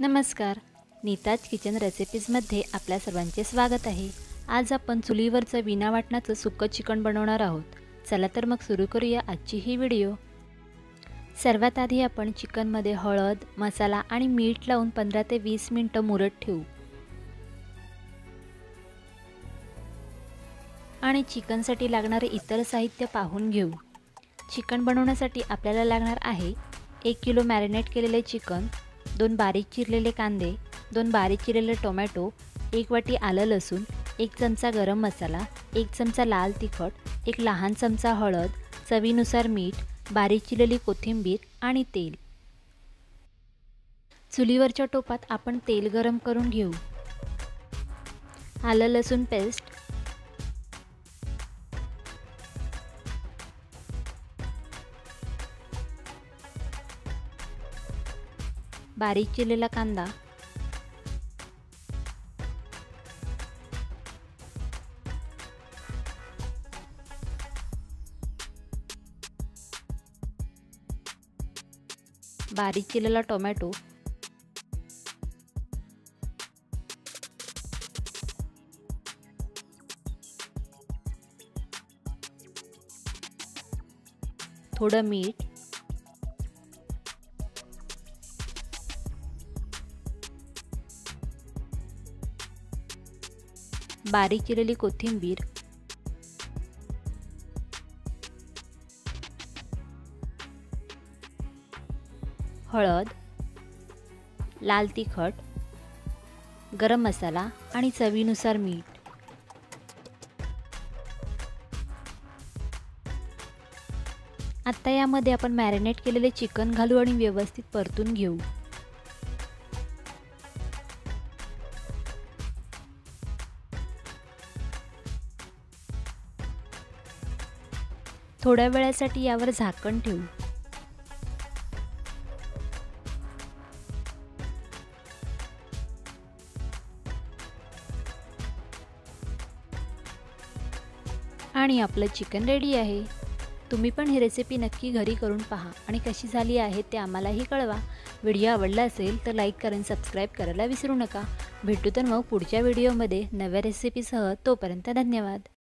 नमस्कार, नीताज किचन रेसिपीजमध्ये आपल्या सर्वांचे स्वागत आहे। आज आपण चुलीवरचं विना वाटणाचं सुक्कं चिकन बनवणार आहोत। चला तर मग सुरू करूया आजची ही व्हिडिओ। सर्वात आधी आपण चिकनमध्ये हळद, मसाला आणि मीठ लावून 15 ते 20 मिनिटं मुरत ठेवू। आणि चिकनसाठी लागणारे इतर साहित्य पाहून घेऊ। चिकन बनवण्यासाठी आपल्याला लागणार आहे 1 किलो मॅरिनेट केलेले चिकन, 2 बारीक चिरलेले कांदे, 2 बारीक चिरलेले टोमॅटो, 1 वाटी आलं लसूण, 1 चमचा गरम मसाला, 1 चमचा लाल तिखट, 1 लहान चमचा हळद, चवीनुसार मीठ, बारीक चिरलेली कोथिंबीर आणि तेल। चुलीवरच्या टोपात आपण तेल गरम करून घेऊ। आलं लसूण पेस्ट, बारीक चिरलेला कांदा, बारीक चिरलेला टोमॅटो, थोडं मीठ, बारीक चिरलेली कोथिंबीर, हळद, लाल तिखट, गरम मसाला आणि चवीनुसार मीठ। आता यामध्ये आपण मॅरिनेट केलेले चिकन घालू आणि व्यवस्थित परतून घेऊ। थोड्या वेळासाठी यावर झाकण ठेवू। आणि आपलं चिकन रेडी आहे। तुम्ही पण ही रेसिपी नक्की घरी करून पहा आणि कशी झाली आहे ते आम्हालाही कळवा। व्हिडिओ आवडला असेल तर लाईक करून सबस्क्राईब करायला विसरू नका। भेटू तर मग पुढच्या व्हिडिओमध्ये नव्या रेसिपीसह। तोपर्यंत धन्यवाद।